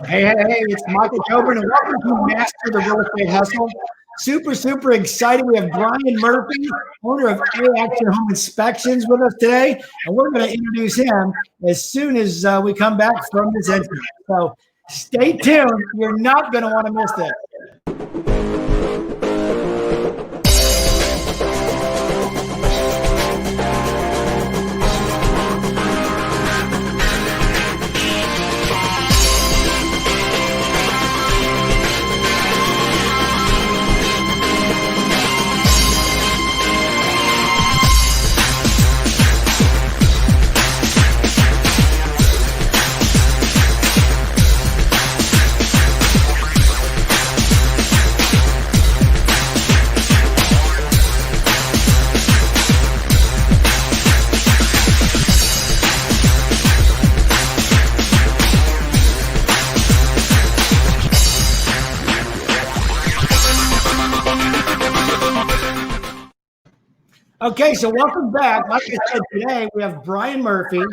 Hey, it's Michael Coburn, and welcome to Master the Real Estate Hustle. Super excited. We have Brian Murphy, owner of A-Action Home Inspections, with us today, and we're going to introduce him as soon as we come back from this interview. So stay tuned. You're not going to want to miss this. Okay, so welcome back. Like I said, today we have Brian Murphy.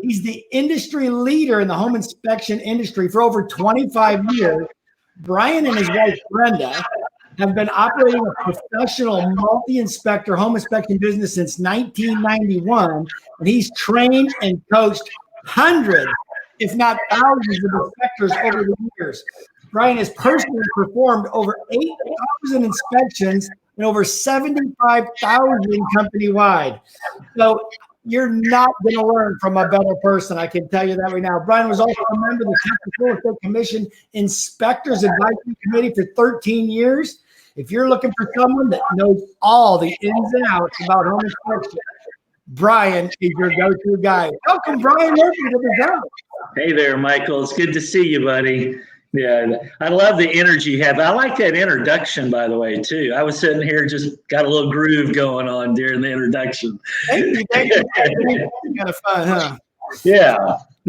He's the industry leader in the home inspection industry for over 25 years. Brian and his wife, Benda, have been operating a professional multi-inspector home inspection business since 1991, and he's trained and coached hundreds, if not thousands, of inspectors over the years. Brian has personally performed over 8,000 inspections and over 75,000 company-wide. So you're not going to learn from a better person, I can tell you that right now. Brian was also a member of the Texas Real Estate Commission Inspectors Advisory Committee for 13 years. If you're looking for someone that knows all the ins and outs about home inspection, Brian is your go-to guy. Welcome, Brian Murphy, to the show. Hey there, Michael. It's good to see you, buddy. Yeah, I love the energy you have. I like that introduction, by the way, too. I was sitting here, just got a little groove going on during the introduction. Thank you. Kind of fun, huh? Yeah.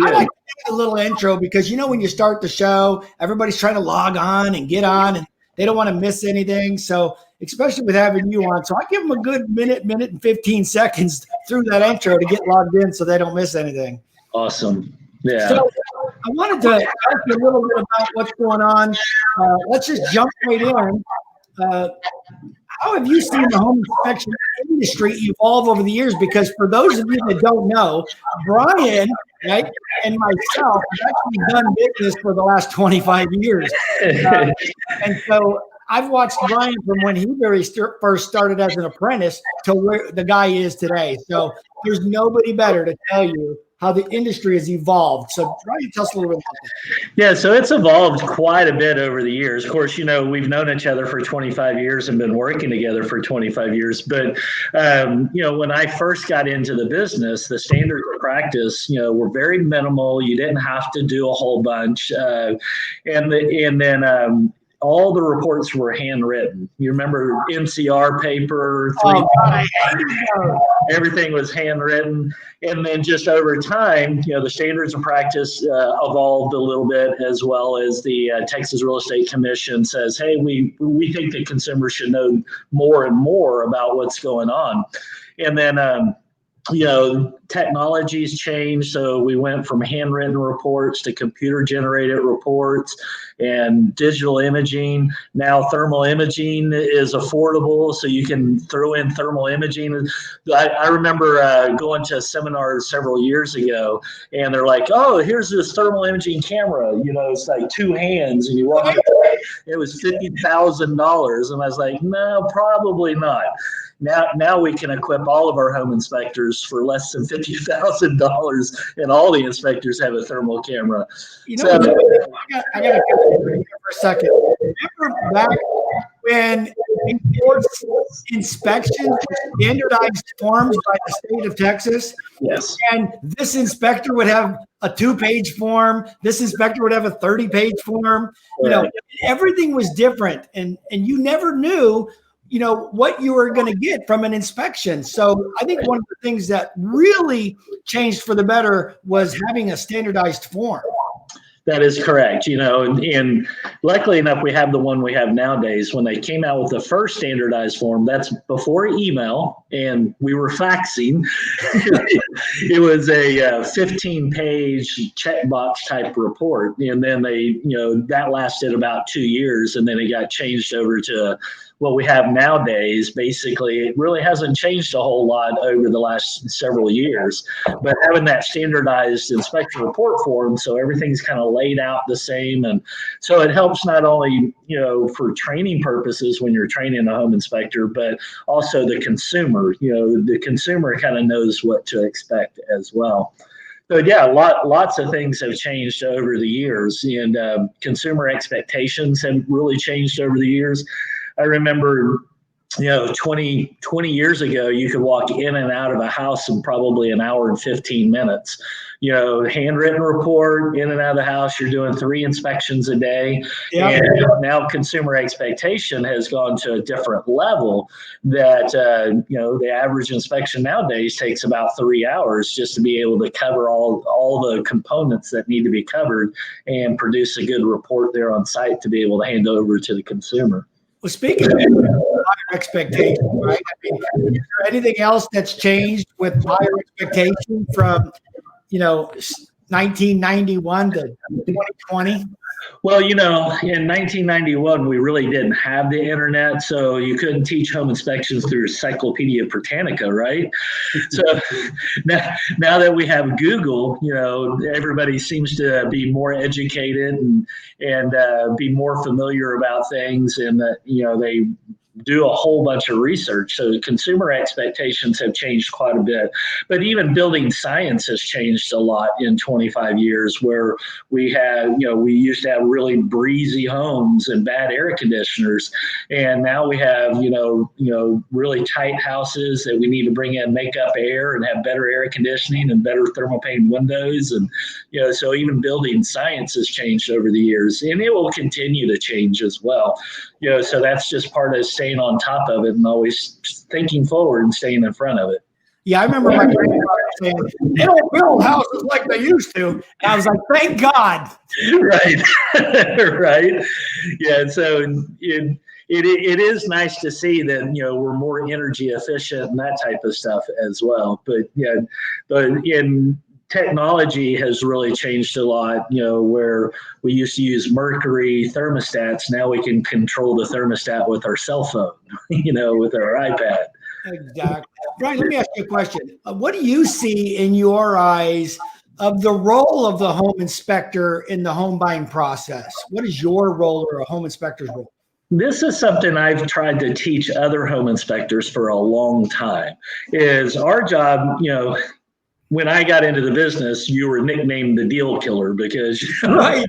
I like a little intro because, when you start the show, everybody's trying to log on and get on, and they don't want to miss anything. So, especially with having you on. So I give them a good minute and 15 seconds through that intro to get logged in so they don't miss anything. Awesome. Yeah. So I wanted to ask you a little bit about what's going on. Let's just jump right in. How have you seen the home inspection industry evolve over the years? Because for those of you that don't know, Brian, right, and myself have actually done business for the last 25 years. And so I've watched Brian from when he first started as an apprentice to where the guy is today. So there's nobody better to tell you how the industry has evolved. So Brian, tell us a little bit about that. Yeah, so it's evolved quite a bit over the years. Of course, we've known each other for 25 years and been working together for 25 years. But, when I first got into the business, the standards of practice, were very minimal. You didn't have to do a whole bunch. And then all the reports were handwritten. You remember NCR paper? Everything was handwritten. And then just over time, the standards of practice evolved a little bit, as well as the Texas Real Estate Commission says, hey, we think that consumers should know more and more about what's going on. And then technology's changed. So we went from handwritten reports to computer generated reports and digital imaging. Now thermal imaging is affordable, so you can throw in thermal imaging. I remember going to a seminar several years ago, and they're like, oh, here's this thermal imaging camera. It's like two hands, and you walk away. It was $50,000. And I was like, no, probably not. Now we can equip all of our home inspectors for less than $50,000, and all the inspectors have a thermal camera. I got to get for a second. Remember back when inspections were standardized forms by the state of Texas? Yes. And this inspector would have a 2-page form. This inspector would have a 30-page form. Everything was different, and you never knew what you were going to get from an inspection. So I think one of the things that really changed for the better was having a standardized form. That is correct. And luckily enough, we have the one we have nowadays. When they came out with the first standardized form, that's before email, and we were faxing. it was a 15-page checkbox type report, and then that lasted about 2 years, and then it got changed over to what we have nowadays. Basically, it really hasn't changed a whole lot over the last several years, but having that standardized inspection report form, so everything's kind of laid out the same, and so it helps not only for training purposes when you're training a home inspector, but also the consumer. The consumer kind of knows what to expect as well. So yeah, lots of things have changed over the years, and consumer expectations have really changed over the years. I remember, 20 years ago, you could walk in and out of a house in probably an hour and 15 minutes. Handwritten report, in and out of the house, you're doing 3 inspections a day. Yep. And now consumer expectation has gone to a different level that, the average inspection nowadays takes about 3 hours just to be able to cover all the components that need to be covered and produce a good report there on site to be able to hand over to the consumer. Well, speaking of buyer expectations, right? I mean, is there anything else that's changed with buyer expectation from, 1991 to 2020? Well, in 1991, we really didn't have the internet, so you couldn't teach home inspections through Encyclopedia Britannica, right? So now that we have Google, everybody seems to be more educated and be more familiar about things, and they do a whole bunch of research. So consumer expectations have changed quite a bit, but even building science has changed a lot in 25 years, where we used to have really breezy homes and bad air conditioners. And now we have, really tight houses that we need to bring in makeup air and have better air conditioning and better thermal pane windows. And, so even building science has changed over the years, and it will continue to change as well. So that's just part of staying on top of it and always thinking forward and staying in front of it. Yeah, I remember my grandfather saying, they don't build houses like they used to. And I was like, thank God. Right. Right. Yeah. So it is nice to see that, we're more energy efficient and that type of stuff as well. But technology has really changed a lot, where we used to use mercury thermostats. Now we can control the thermostat with our cell phone, with our iPad. Exactly. Brian, let me ask you a question. What do you see in your eyes of the role of the home inspector in the home buying process? What is your role or a home inspector's role? This is something I've tried to teach other home inspectors for a long time. Is our job, when I got into the business, you were nicknamed the deal killer because, right.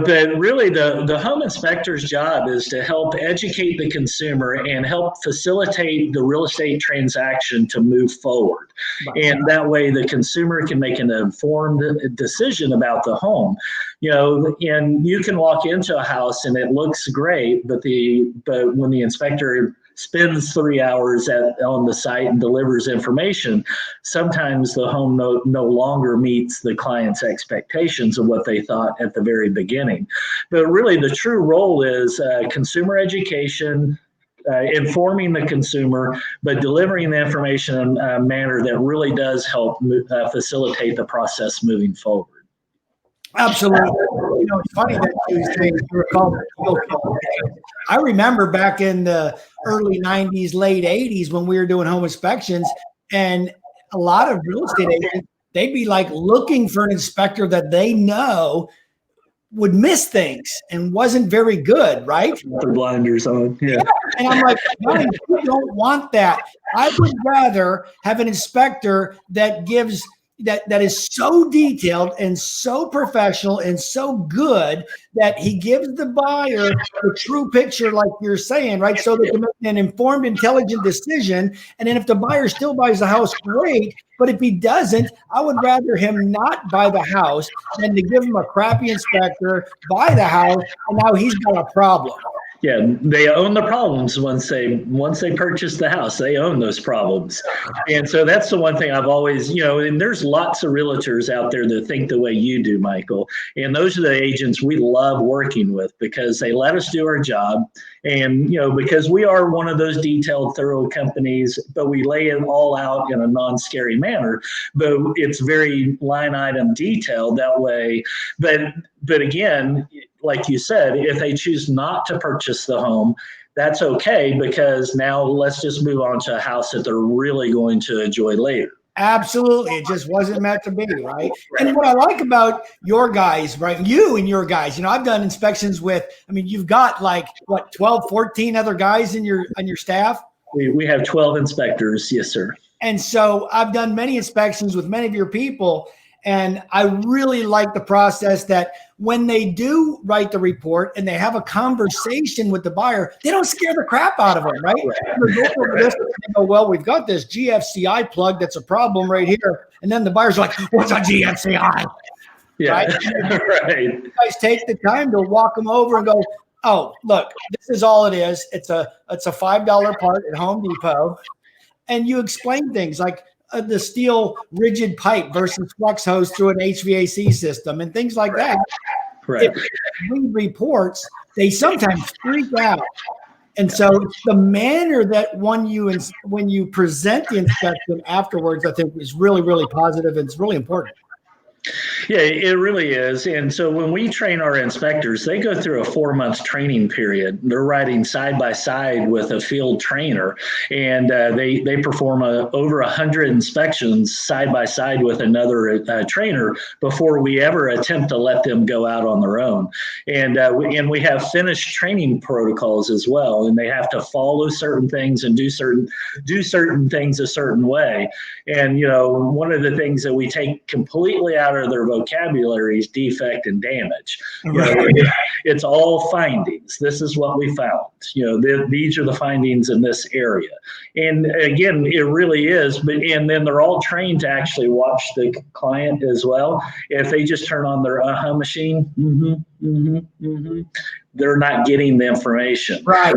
But really the home inspector's job is to help educate the consumer and help facilitate the real estate transaction to move forward. And that way the consumer can make an informed decision about the home. And you can walk into a house and it looks great, but when the inspector spends 3 hours on the site and delivers information, sometimes the home no longer meets the client's expectations of what they thought at the very beginning. But really the true role is consumer education, informing the consumer, but delivering the information in a manner that really does help facilitate the process moving forward. Absolutely. It's funny that you say you were called the deal killer. I remember back in the early 90s, late 80s, when we were doing home inspections, and a lot of real estate agents, they'd be like looking for an inspector that they know would miss things and wasn't very good, right? Their blinders on. Yeah. And I'm like, no, you don't want that. I would rather have an inspector that gives that is so detailed and so professional and so good that he gives the buyer the true picture, like you're saying, right? So they can make an informed, intelligent decision. And then if the buyer still buys the house, great. But if he doesn't, I would rather him not buy the house than to give him a crappy inspector, buy the house, and now he's got a problem. Yeah, they own the problems once they purchase the house. They own those problems, and so that's the one thing I've always, And there's lots of realtors out there that think the way you do, Michael. And those are the agents we love working with because they let us do our job, and because we are one of those detailed, thorough companies, but we lay it all out in a non-scary manner. But it's very line item detailed that way. But again, like you said, if they choose not to purchase the home, that's okay, because now let's just move on to a house that they're really going to enjoy later. Absolutely. It just wasn't meant to be, right? And what I like about your guys, right? You and your guys, I've done inspections with, you've got like what, 12, 14 other guys on your staff? We have 12 inspectors. Yes, sir. And so I've done many inspections with many of your people. And I really like the process that when they do write the report and they have a conversation with the buyer, they don't scare the crap out of them, right? They go, well, we've got this GFCI plug that's a problem right here. And then the buyer's like, what's a GFCI? Yeah, right? right. You guys take the time to walk them over and go, oh, look, this is all it is. It's a $5 part at Home Depot. And you explain things like the steel rigid pipe versus flex hose through an HVAC system and things like that. Right. If they read reports, they sometimes freak out. And so the manner that when you present the inspection afterwards, I think is really, really positive, and it's really important. Yeah, it really is. And so when we train our inspectors, they go through a 4-month training period. They're riding side by side with a field trainer, and they perform over 100 inspections side by side with another trainer before we ever attempt to let them go out on their own. And we have finished training protocols as well, and they have to follow certain things and do certain things a certain way. And one of the things that we take completely out of their vocabulary is defect and damage. It's all findings. This is what we found. These are the findings in this area. And again, it really is. And then they're all trained to actually watch the client as well. If they just turn on their machine, they're not getting the information. Right.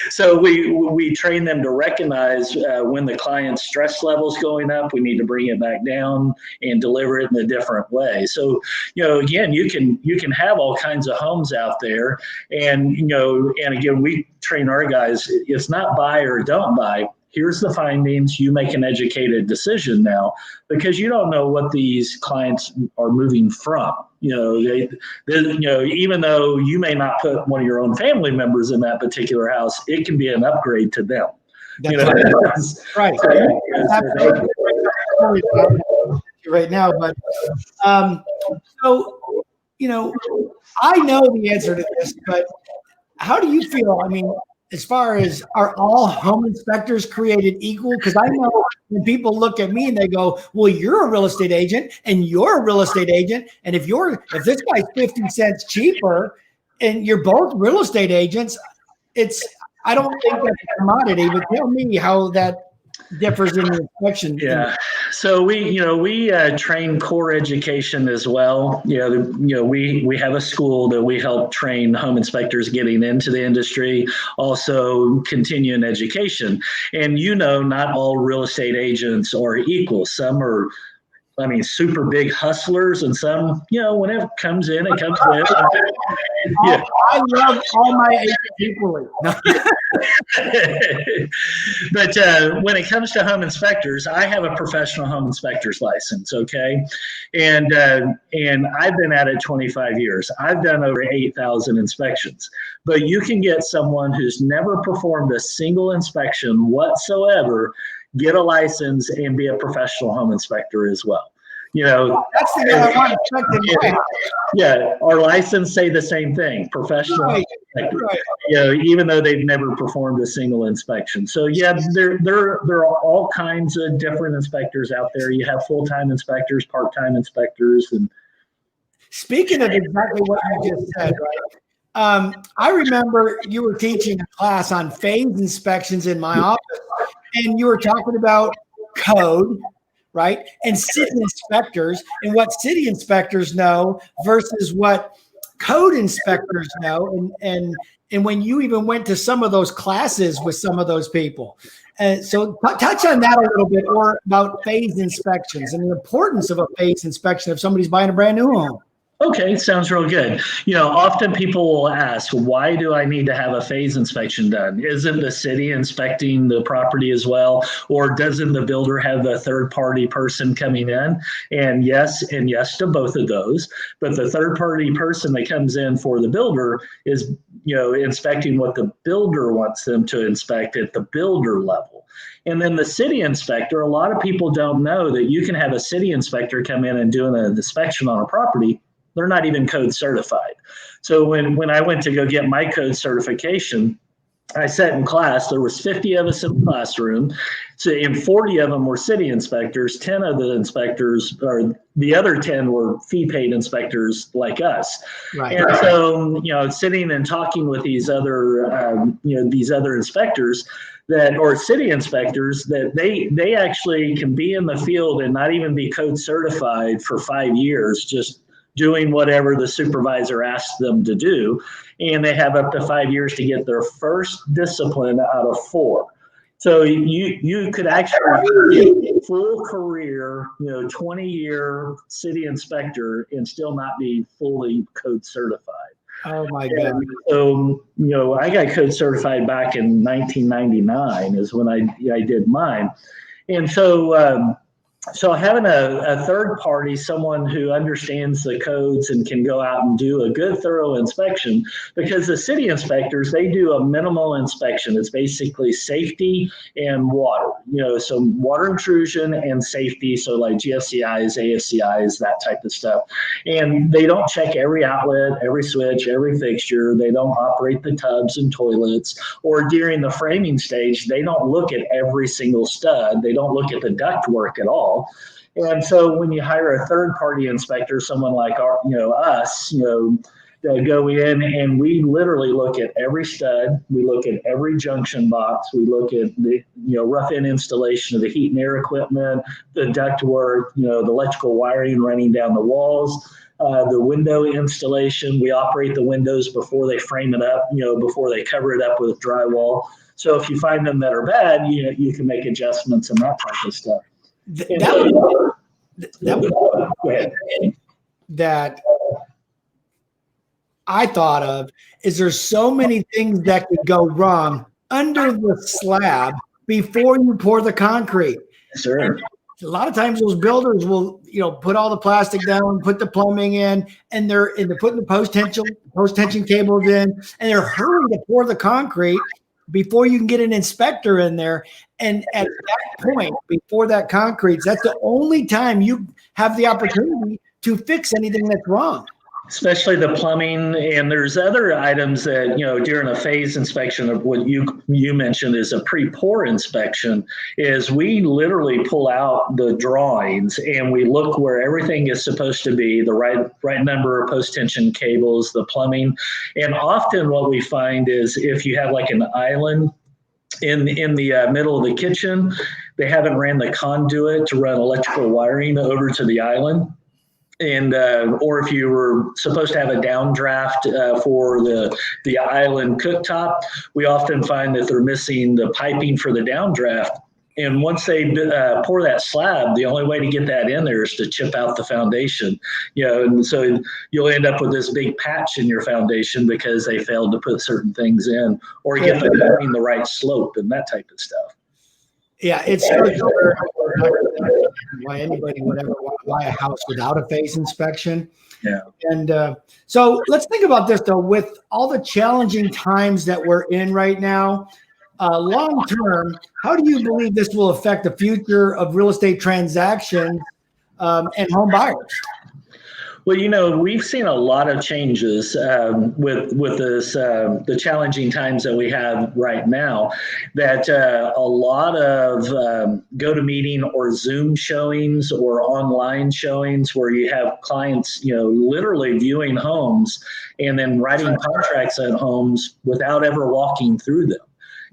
So we train them to recognize when the client's stress level's going up. We need to bring it back down and deliver it in a different way. So again, you can have all kinds of homes out there, and and again, we train our guys. It's not buy or don't buy. Here's the findings. You make an educated decision now, because you don't know what these clients are moving from. Even though you may not put one of your own family members in that particular house, it can be an upgrade to them. That's right. Right now, but so I know the answer to this, but how do you feel? As far as, are all home inspectors created equal? Because I know when people look at me and they go, well, you're a real estate agent and you're a real estate agent. And if this guy's 50 cents cheaper and you're both real estate agents, I don't think that's a commodity, but tell me how that differs in the inspection. Yeah. So we train core education as well. We have a school that we help train home inspectors getting into the industry, also continuing education. And not all real estate agents are equal. Some are, super big hustlers, and some, when it comes in, it comes in. Yeah. I love all my agents equally. But when it comes to home inspectors, I have a professional home inspector's license, okay? And I've been at it 25 years. I've done over 8,000 inspections. But you can get someone who's never performed a single inspection whatsoever, get a license, and be a professional home inspector as well. That's the guy I want inspected. Yeah, our license say the same thing, professional. Right. Even though they've never performed a single inspection. So yeah, there are all kinds of different inspectors out there. You have full-time inspectors, part-time inspectors, and speaking of exactly what you just said, right? I remember you were teaching a class on phase inspections in my office, and you were talking about code, right? And city inspectors, and what city inspectors know versus what code inspectors know, and when you even went to some of those classes with some of those people. So touch on that a little bit, or about phase inspections and the importance of a phase inspection if somebody's buying a brand new home. Okay, sounds real good. Often people will ask, why do I need to have a phase inspection done? Isn't the city inspecting the property as well? Or doesn't the builder have a third-party person coming in? And yes to both of those. But the third-party person that comes in for the builder is, inspecting what the builder wants them to inspect at the builder level. And then the city inspector, a lot of people don't know that you can have a city inspector come in and do an inspection on a property. They're not even code certified. So when I went to go get my code certification, I sat in class. There was 50 of us in the classroom. So, and 40 of them were city inspectors. 10 of the inspectors, or the other 10 were fee-paid inspectors like us. Right. And so, sitting and talking with these other inspectors or city inspectors, that they actually can be in the field and not even be code certified for 5 years, just doing whatever the supervisor asks them to do. And they have up to 5 years to get their first discipline out of 4. So you could actually get a full career, 20-year city inspector and still not be fully code certified. Oh my God. And so, I got code certified back in 1999 is when I did mine. And so having a third party, someone who understands the codes and can go out and do a good, thorough inspection, because the city inspectors, they do a minimal inspection. It's basically safety and water, so water intrusion and safety. So like GFCIs, AFCIs, that type of stuff. And they don't check every outlet, every switch, every fixture. They don't operate the tubs and toilets, or during the framing stage, they don't look at every single stud. They don't look at the duct work at all. And so when you hire a third-party inspector, someone like us, go in and we literally look at every stud, we look at every junction box, we look at the rough-in installation of the heat and air equipment, the duct work, the electrical wiring running down the walls, the window installation. We operate the windows before they frame it up, before they cover it up with drywall. So if you find them that are bad, you can make adjustments and that type of stuff. That I thought of is there's so many things that could go wrong under the slab before you pour the concrete. Sure. And a lot of times those builders will, put all the plastic down, put the plumbing in, and they're putting the post tension cables in, and they're hurrying to pour the concrete before you can get an inspector in there. And at that point, before that concrete, that's the only time you have the opportunity to fix anything that's wrong. Especially the plumbing, and there's other items that, during a phase inspection of what you mentioned is a pre-pour inspection, is we literally pull out the drawings and we look where everything is supposed to be, the right number of post-tension cables, the plumbing. And often what we find is if you have like an island in the middle of the kitchen, they haven't ran the conduit to run electrical wiring over to the island. And or if you were supposed to have a downdraft for the island cooktop, we often find that they're missing the piping for the downdraft. And once they pour that slab, the only way to get that in there is to chip out the foundation. And so you'll end up with this big patch in your foundation because they failed to put certain things in, or get the right slope and that type of stuff. Yeah, it's why anybody would ever want to buy a house without a phase inspection. Yeah. And so let's think about this, though, with all the challenging times that we're in right now, long term, how do you believe this will affect the future of real estate transactions and home buyers? Well, we've seen a lot of changes with this, the challenging times that we have right now, that a lot of GoToMeeting or Zoom showings or online showings where you have clients, literally viewing homes and then writing contracts on homes without ever walking through them.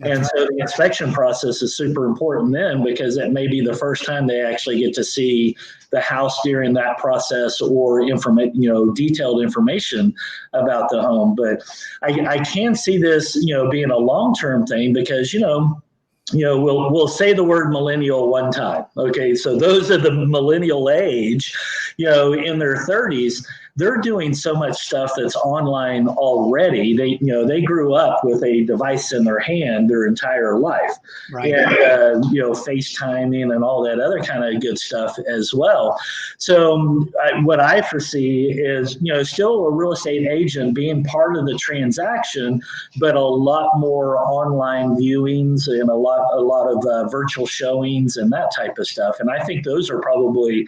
And so the inspection process is super important then, because it may be the first time they actually get to see, the house during that process or detailed information about the home. But I can see this, being a long-term thing because, we'll say the word millennial one time. Okay, so those of the millennial age, in their 30s, they're doing so much stuff that's online already. They grew up with a device in their hand their entire life, right? And FaceTiming and all that other kind of good stuff as well. So what I foresee is, still a real estate agent being part of the transaction, but a lot more online viewings and a lot of virtual showings and that type of stuff. And I think those are probably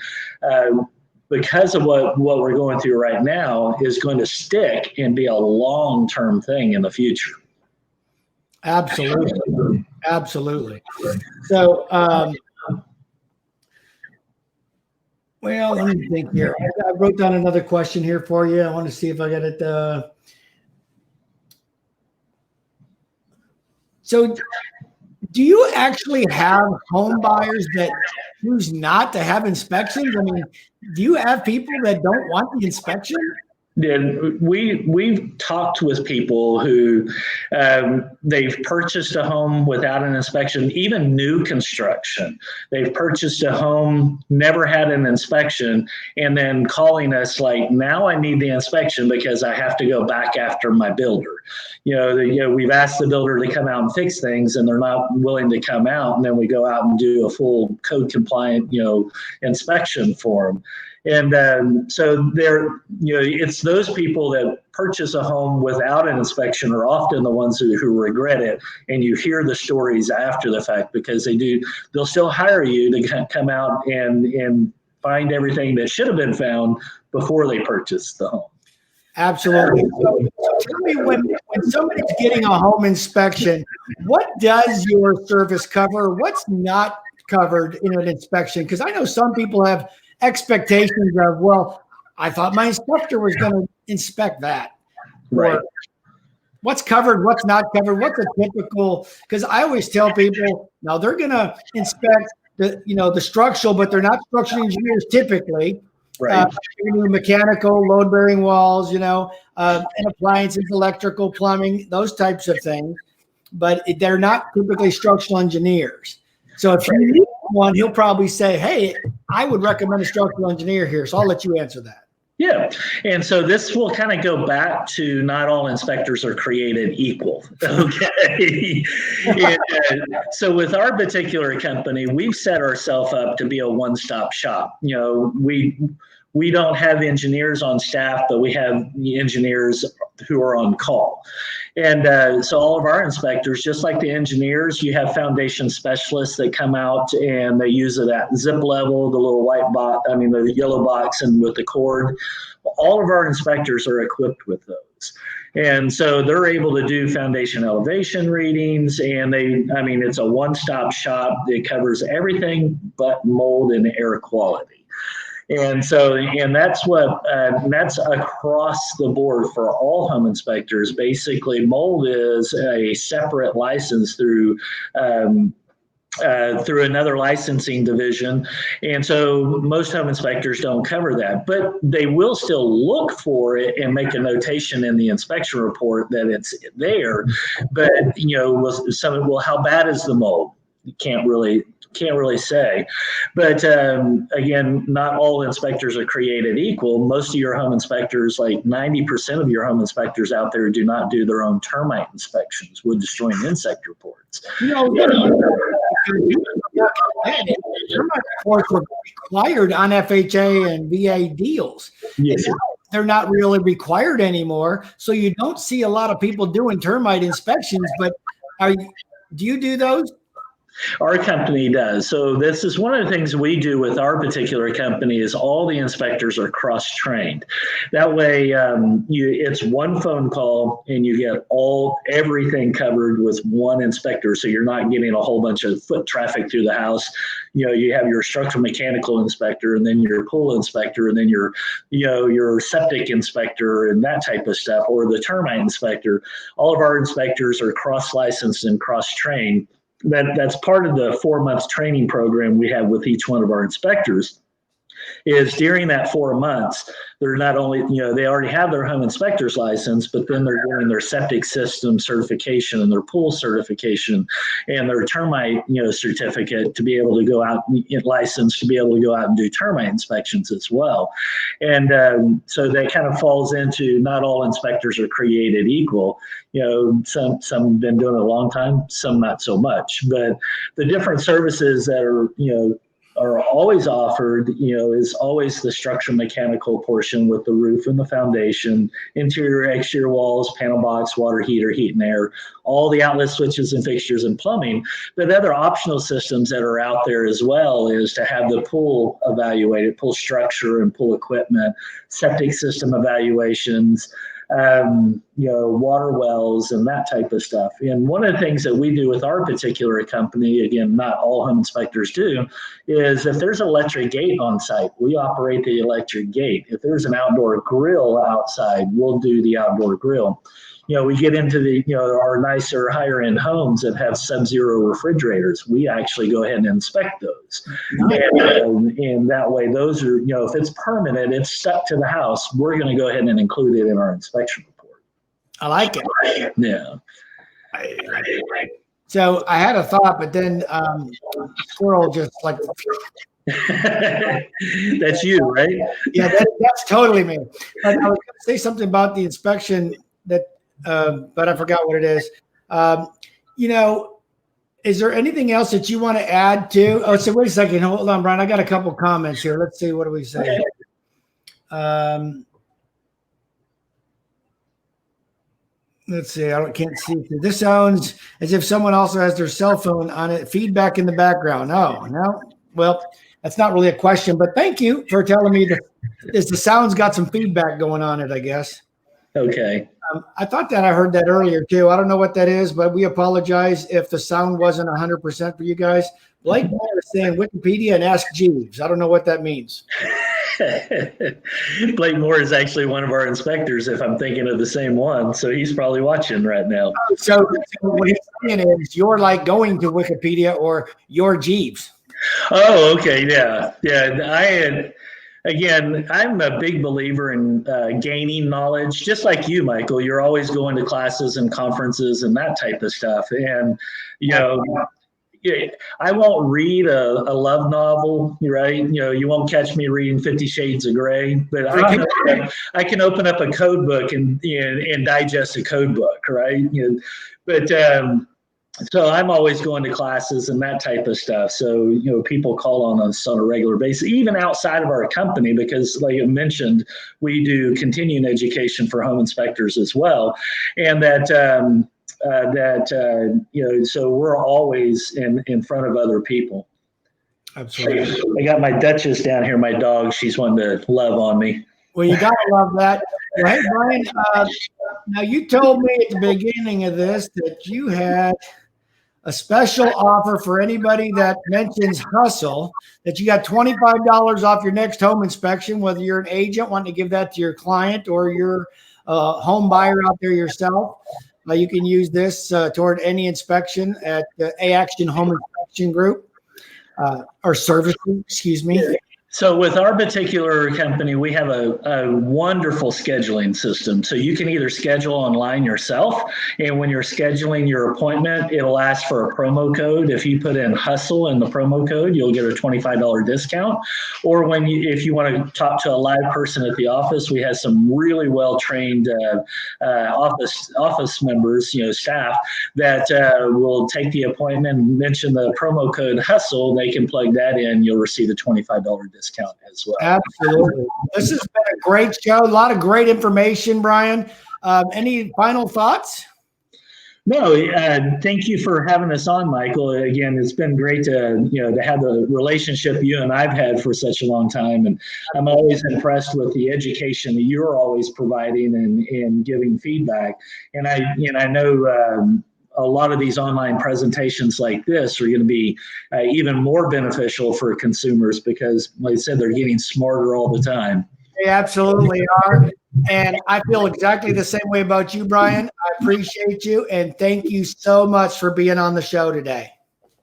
because of what we're going through right now is going to stick and be a long-term thing in the future. Absolutely. Absolutely. So, well, let me think here. I wrote down another question here for you. I want to see if I got it. So do you actually have home buyers that choose not to have inspections? I mean, do you have people that don't want the inspection? And we've talked with people who they've purchased a home without an inspection, even new construction. They've purchased a home, never had an inspection, and then calling us like, now I need the inspection because I have to go back after my builder. We've asked the builder to come out and fix things, and they're not willing to come out, and then we go out and do a full code compliant, inspection for them. And so it's those people that purchase a home without an inspection are often the ones who regret it. And you hear the stories after the fact because they'll still hire you to come out and find everything that should have been found before they purchased the home. Absolutely. So tell me, when somebody's getting a home inspection, what does your service cover? What's not covered in an inspection? Because I know some people have expectations of, well, I thought my inspector was going to inspect that. Right. Or what's covered, what's not covered, what's a typical, because I always tell people, now they're going to inspect the structural, but they're not structural engineers typically. Right. Mechanical, load-bearing walls, and appliances, electrical, plumbing, those types of things. But they're not typically structural engineers. So if you need one, he'll probably say, hey, I would recommend a structural engineer here. So I'll let you answer that. Yeah. And so this will kind of go back to not all inspectors are created equal. Okay. So with our particular company, we've set ourselves up to be a one-stop shop. We don't have engineers on staff, but we have engineers who are on call. And so all of our inspectors, just like the engineers, you have foundation specialists that come out and they use it at zip level, the little the yellow box and with the cord. All of our inspectors are equipped with those. And so they're able to do foundation elevation readings, and it's a one-stop shop. It covers everything but mold and air quality. And so, that's that's across the board for all home inspectors. Basically, mold is a separate license through another licensing division. And so most home inspectors don't cover that, but they will still look for it and make a notation in the inspection report that it's there. But, how bad is the mold? You can't really say. But again, not all inspectors are created equal. Most of your home inspectors, like 90% of your home inspectors out there, do not do their own termite inspections, wood destroying insect reports. Termite reports were required on FHA and VA deals. Yes. And now they're not really required anymore. So you don't see a lot of people doing termite inspections, but do you do those? Our company does. So this is one of the things we do with our particular company is all the inspectors are cross-trained. That way, it's one phone call and you get everything covered with one inspector. So you're not getting a whole bunch of foot traffic through the house. You have your structural mechanical inspector, and then your pool inspector, and then your septic inspector and that type of stuff, or the termite inspector. All of our inspectors are cross-licensed and cross-trained. That's part of the 4-month training program we have with each one of our inspectors. is during that 4 months, they're not only, they already have their home inspector's license, but then they're getting their septic system certification and their pool certification and their termite, certificate to be able to go out and get licensed to be able to go out and do termite inspections as well. And so that kind of falls into not all inspectors are created equal. Some have been doing it a long time, some not so much. But the different services that are always offered, is always the structure mechanical portion with the roof and the foundation, interior, exterior walls, panel box, water heater, heat and air, all the outlet switches and fixtures and plumbing. But other optional systems that are out there as well is to have the pool evaluated, pool structure and pool equipment, septic system evaluations, water wells and that type of stuff. And one of the things that we do with our particular company, again, not all home inspectors do, is if there's an electric gate on site, we operate the electric gate. If there's an outdoor grill outside, we'll do the outdoor grill. We get into the, our nicer higher end homes that have sub-zero refrigerators. We actually go ahead and inspect those. And that way, those are, if it's permanent, it's stuck to the house, we're going to go ahead and include it in our inspection report. I like it. Yeah. So I had a thought, but then squirrel just like. That's you, right? Yeah, that's totally me. But I was going to say something about the inspection that. But I forgot what it is. Is there anything else that you want to add to? Oh, so wait a second. Hold on, Brian. I got a couple comments here. Let's see. What do we say? Let's see. I can't see. This sounds as if someone also has their cell phone on it. Feedback in the background. Oh, no. Well, that's not really a question, but thank you for telling me that the sound's got some feedback going on it, I guess. Okay. I thought that I heard that earlier too. I don't know what that is, but we apologize if the sound wasn't 100% for you guys. Blake Moore is saying Wikipedia and Ask Jeeves. I don't know what that means. Blake Moore is actually one of our inspectors, if I'm thinking of the same one. So he's probably watching right now. So what he's saying is you're like going to Wikipedia or your Jeeves. Oh, okay. Yeah. Yeah. Again, I'm a big believer in gaining knowledge, just like you, Michael. You're always going to classes and conferences and that type of stuff. And, I won't read a love novel, right? You won't catch me reading 50 Shades of Grey, but I can open up a code book and digest a code book, right? So I'm always going to classes and that type of stuff. So, people call on us on a regular basis, even outside of our company, because like I mentioned, we do continuing education for home inspectors as well. And so we're always in front of other people. Absolutely. I got my Duchess down here, my dog. She's wanting to love on me. Well, you got to love that. Well, hey, Brian, now you told me at the beginning of this that you had a special offer for anybody that mentions hustle, that you got $25 off your next home inspection, whether you're an agent wanting to give that to your client or you're a home buyer out there yourself. You can use this toward any inspection at the A-Action Home Inspection Group or services, excuse me. So with our particular company, we have a wonderful scheduling system. So you can either schedule online yourself, and when you're scheduling your appointment, it'll ask for a promo code. If you put in hustle in the promo code, you'll get a $25 discount. Or if you want to talk to a live person at the office, we have some really well-trained office members, staff that will take the appointment and mention the promo code hustle. They can plug that in. You'll receive a $25 discount as well. Absolutely. This has been a great show. A lot of great information, Brian. Any final thoughts? No, thank you for having us on, Michael. Again, it's been great to have the relationship you and I've had for such a long time, and I'm always impressed with the education that you're always providing and giving feedback. And I know a lot of these online presentations like this are going to be even more beneficial for consumers because, like I said, they're getting smarter all the time. They absolutely are. And I feel exactly the same way about you, Brian. I appreciate you. And thank you so much for being on the show today.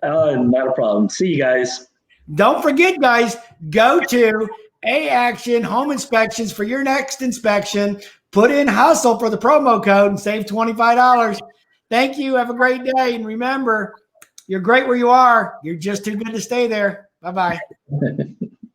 Not a problem. See you guys. Don't forget, guys, go to A-Action Home Inspections for your next inspection. Put in HUSTLE for the promo code and save $25. Thank you. Have a great day. And remember, you're great where you are. You're just too good to stay there. Bye-bye.